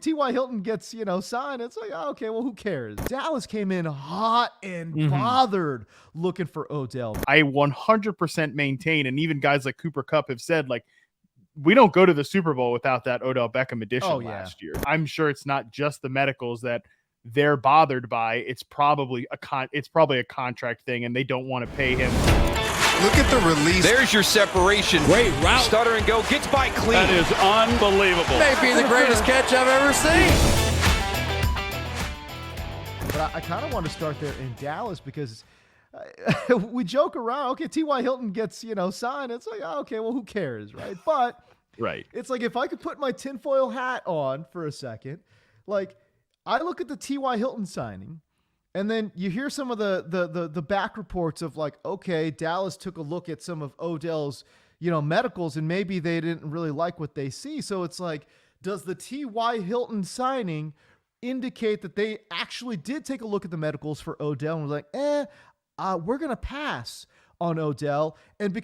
T.Y. Hilton gets, signed. It's like, oh, okay, well, who cares? Dallas came in hot and bothered looking for Odell. I 100% maintain, and even guys like Cooper Kupp have said, like, we don't go to the Super Bowl without that Odell Beckham edition last year. I'm sure it's not just the medicals that they're bothered by. It's probably a contract thing, and they don't want to pay him. Look at the release. There's your separation. Great route. Stutter and go. Gets by clean. That is unbelievable. Maybe the greatest catch I've ever seen. But I kind of want to start there in Dallas because we joke around. Okay, T.Y. Hilton gets, signed. It's like, oh, okay, well, who cares, right? But it's like if I could put my tinfoil hat on for a second, like I look at the T.Y. Hilton signing, and then you hear some of the back reports of like, okay, Dallas took a look at some of Odell's, medicals, and maybe they didn't really like what they see. So it's like, does the T.Y. Hilton signing indicate that they actually did take a look at the medicals for Odell and was like, we're going to pass on Odell? And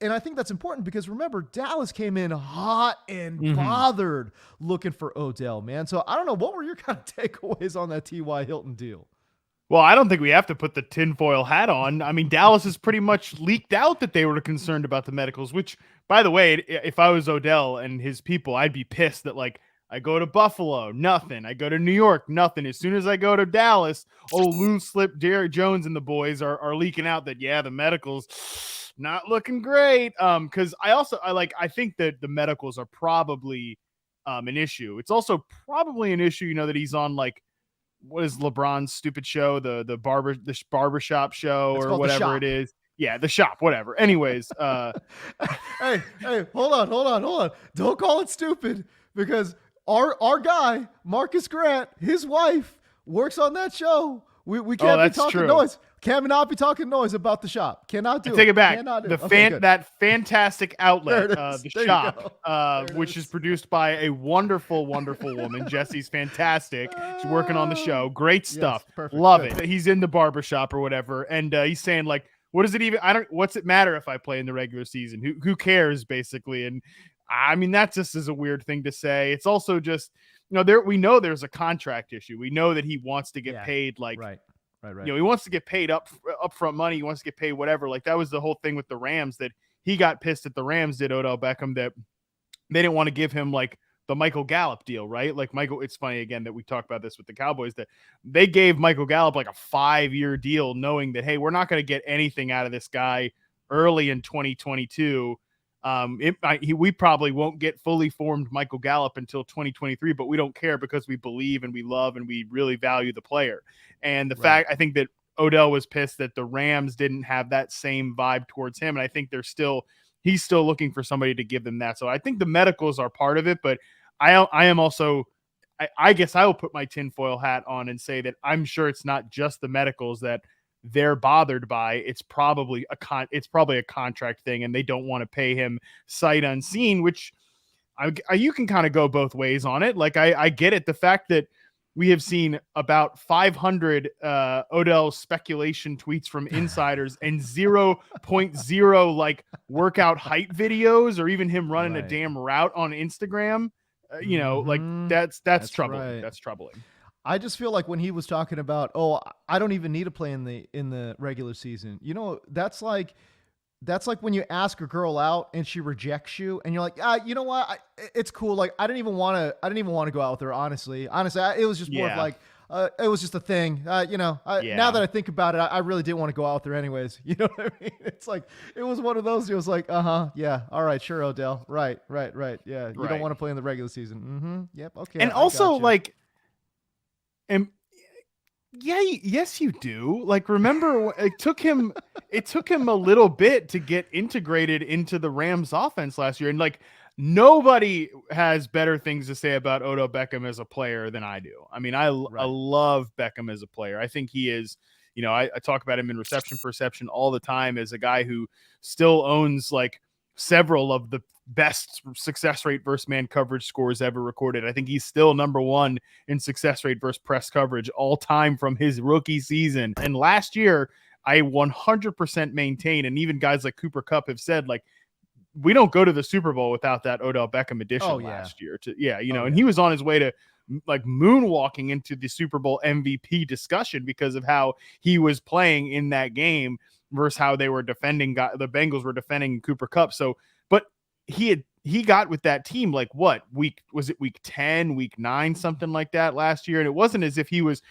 I think that's important because remember, Dallas came in hot and bothered looking for Odell, man. So I don't know, what were your kind of takeaways on that T.Y. Hilton deal? Well, I don't think we have to put the tinfoil hat on. I mean, Dallas has pretty much leaked out that they were concerned about the medicals, which, by the way, if I was Odell and his people, I'd be pissed that, like, I go to Buffalo, nothing. I go to New York, nothing. As soon as I go to Dallas, loose slip Jerry Jones and the boys are leaking out that, yeah, the medicals not looking great. Because I think that the medicals are probably an issue. It's also probably an issue, that he's on, like, what is LeBron's stupid show, the barbershop show or whatever it is. Yeah, the shop, whatever. Anyways, hey, hold on. Don't call it stupid because our guy, Marcus Grant, his wife works on that show. We can't be talking noise. Cannot be talking noise about the shop. Cannot do it. Take it back. Good. That fantastic outlet, the shop, which is produced by a wonderful, wonderful woman. Jesse's fantastic. She's working on the show. Great stuff. Yes, perfect. Love it. He's in the barbershop or whatever, and he's saying like, "What does it even? What's it matter if I play in the regular season? Who cares?" Basically, and I mean that just is a weird thing to say. It's also just we know there's a contract issue. We know that he wants to get paid like. Right. He wants to get paid upfront money. He wants to get paid whatever. Like that was the whole thing with the Rams, that he got pissed at the Rams did Odell Beckham, that they didn't want to give him like the Michael Gallup deal, right? Like it's funny again that we talk about this with the Cowboys, that they gave Michael Gallup like a 5-year deal knowing that, hey, we're not going to get anything out of this guy early in 2022. We probably won't get fully formed Michael Gallup until 2023, but we don't care because we believe and we love and we really value the player. And the fact, I think that Odell was pissed that the Rams didn't have that same vibe towards him. And I think he's still looking for somebody to give them that. So I think the medicals are part of it, but I am also, I guess I will put my tinfoil hat on and say that I'm sure it's not just the medicals that they're bothered by. It's probably a contract thing, and they don't want to pay him sight unseen, which you can kind of go both ways on it. Like I get it. The fact that we have seen about 500 Odell speculation tweets from insiders and 0.0 like workout height videos or even him running a damn route on Instagram. Like that's troubling. Right. That's troubling. I just feel like when he was talking about, I don't even need to play in the regular season. That's like when you ask a girl out and she rejects you, and you're like, you know what? It's cool. Like I didn't even want to go out with her. Honestly, it was just more of like, it was just a thing. Now that I think about it, I really didn't want to go out with her anyways. You know what I mean? It's like, it was one of those. It was like, yeah, all right, sure, Odell, right, yeah. You don't want to play in the regular season. Yep, okay. And also like. And yes, you do. Like, remember, it took him a little bit to get integrated into the Rams offense last year. And like, nobody has better things to say about Odell Beckham as a player than I do. I mean, I love Beckham as a player. I think he is, I talk about him in reception perception all the time as a guy who still owns like several of the best success rate versus man coverage scores ever recorded. I think he's still number one in success rate versus press coverage all time from his rookie season. And last year, I 100% maintain, and even guys like Cooper Kupp have said, like, we don't go to the Super Bowl without that Odell Beckham edition last year. And he was on his way to like moonwalking into the Super Bowl MVP discussion because of how he was playing in that game versus how they were defending. The Bengals were defending Cooper Kupp. So, but he got with that team like week 10, week 9, something like that last year, and it wasn't as if he was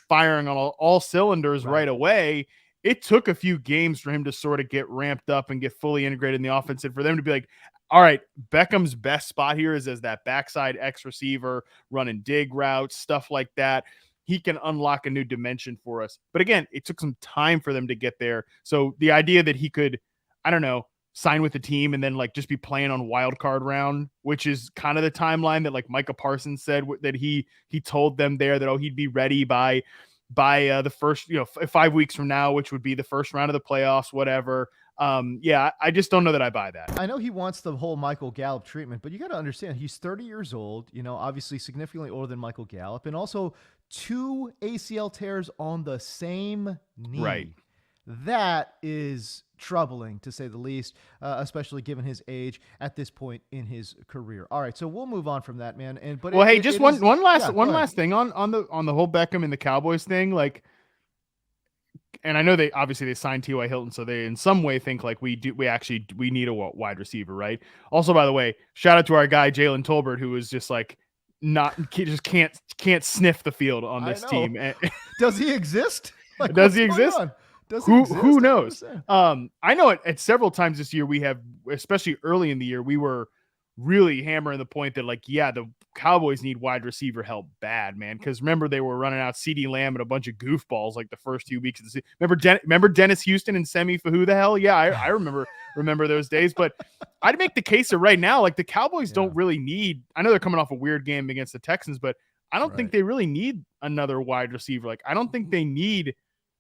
firing on all cylinders right away. It took a few games for him to sort of get ramped up and get fully integrated in the offense, and for them to be like, all right, Beckham's best spot here is as that backside X receiver, running dig routes, stuff like that. He can unlock a new dimension for us. But again, it took some time for them to get there. So the idea that he could, I don't know, sign with the team and then like just be playing on wild card round, which is kind of the timeline that like Micah Parsons said that he told them there that, he'd be ready by the first, 5 weeks from now, which would be the first round of the playoffs, whatever. I just don't know that I buy that. I know he wants the whole Michael Gallup treatment, but you got to understand he's 30 years old, obviously significantly older than Michael Gallup, and also 2 ACL tears on the same knee. Right. That is troubling to say the least, especially given his age at this point in his career. All right, so we'll move on from that, man. One last thing on the whole Beckham and the Cowboys thing, like, and I know they signed T.Y. Hilton, so they in some way think like we need a wide receiver, right? Also, by the way, shout out to our guy Jalen Tolbert, who is just like can't sniff the field on this team. Does he exist? Like, does he exist? Who knows? 100%. I know at several times this year we have, especially early in the year, we were really hammering the point that like, the Cowboys need wide receiver help bad, man. Because remember they were running out CeeDee Lamb and a bunch of goofballs like the first 2 weeks of the season. Remember Dennis Houston and Semi for who the hell? Yeah, I remember those days. But I'd make the case that right now, like the Cowboys don't really need. I know they're coming off a weird game against the Texans, but I don't think they really need another wide receiver. Like I don't think they need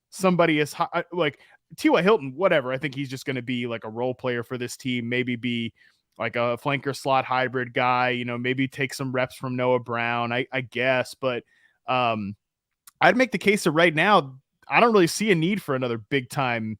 somebody as high, like T.Y. Hilton, whatever. I think he's just going to be like a role player for this team, maybe be like a flanker slot hybrid guy, maybe take some reps from Noah Brown, I guess. But I'd make the case that right now, I don't really see a need for another big time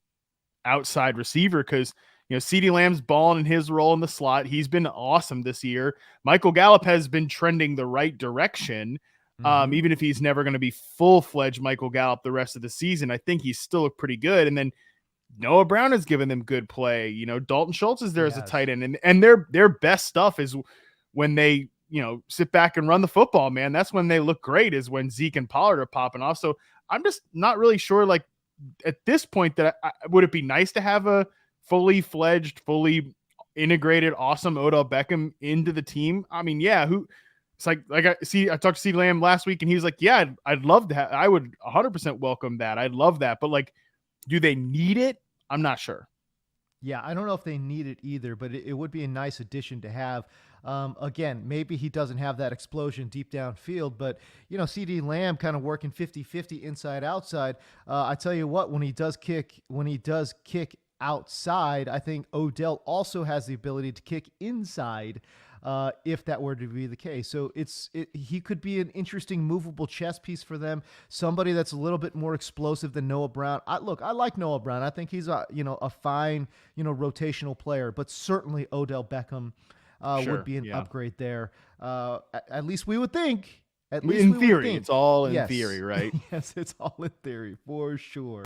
outside receiver because, CeeDee Lamb's balling in his role in the slot. He's been awesome this year. Michael Gallup has been trending the right direction. Even if he's never going to be full-fledged Michael Gallup the rest of the season, I think he's still pretty good. And then Noah Brown has given them good play. Dalton Schultz is there as a tight end, and their best stuff is when they, sit back and run the football, man. That's when they look great, is when Zeke and Pollard are popping off. So I'm just not really sure, like at this point, that would it be nice to have a fully fledged, fully integrated, awesome Odell Beckham into the team? I mean, it's like I talked to CeeDee Lamb last week and he was like, I'd love to I would 100% welcome that. I'd love that. But like, do they need it? I'm not sure. Yeah, I don't know if they need it either, but it would be a nice addition to have. Again, maybe he doesn't have that explosion deep downfield, but, CeeDee Lamb kind of working 50-50 inside outside. I tell you what, when he does kick outside, I think Odell also has the ability to kick inside. If that were to be the case. So he could be an interesting movable chess piece for them. Somebody that's a little bit more explosive than Noah Brown. I like Noah Brown. I think he's a fine, rotational player, but certainly Odell Beckham would be an upgrade there. At least we would think. In theory, it's all in theory, right? Yes, it's all in theory for sure.